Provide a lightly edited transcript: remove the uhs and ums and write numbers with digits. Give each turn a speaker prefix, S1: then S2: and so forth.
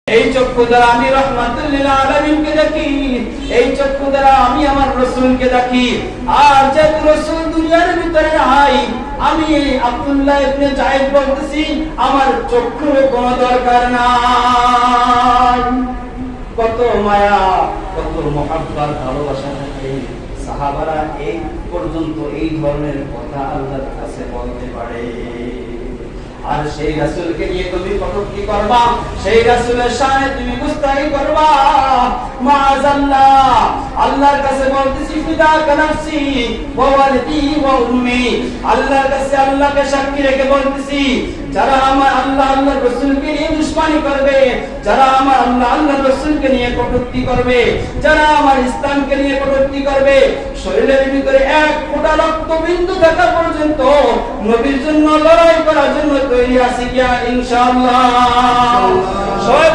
S1: এই চক্ষু দ্বারা আমি রাহমাতুল লিল আলামিনকে দেখি, এই চক্ষু দ্বারা আমি আমার রাসূলকে দেখি। আর যে রাসূল দুনিয়ার ভিতরে নাই, আমি আব্দুল্লাহ ইবনে জায়েদ বলতেছি আমার চক্ষুর কোনো দরকার নাই। কত মায়া, কত মহব্বত, ভালোবাসা থাকে সাহাবারা এই পর্যন্ত এই ধরনের কথা আল্লাহর কাছে বলতে পারে। আর সেই রাসূলকে নিয়ে তুমি কটূক্তি করবা, সেই রাসূলের শানে তুমি গুস্তাখি করবা, মাআযাল্লাহ। আল্লাহর কাছে বলতেছি ফিদাকা নাফসি ওয়া ওয়ালিদি ওয়া উম্মি, আল্লাহর কাছে আল্লাহকে সাক্ষী রেখে বলতেছি যারা আমার আল্লাহ আল্লাহর রাসূলকে নিয়ে দুশমনি করবে, যারা আমার আল্লাহ আল্লাহর রাসূলকে নিয়ে কটূক্তি করবে, যারা আমার ইসলামকে নিয়ে কটূক্তি করবে, শরীরের ভিতরে এক ফোঁটা রক্ত বিন্দু থাকা পর্যন্ত নবীর জন্য লড়াই করার জন্য তৈরি আছি কিয়া ইনশাআল্লাহ। সবাই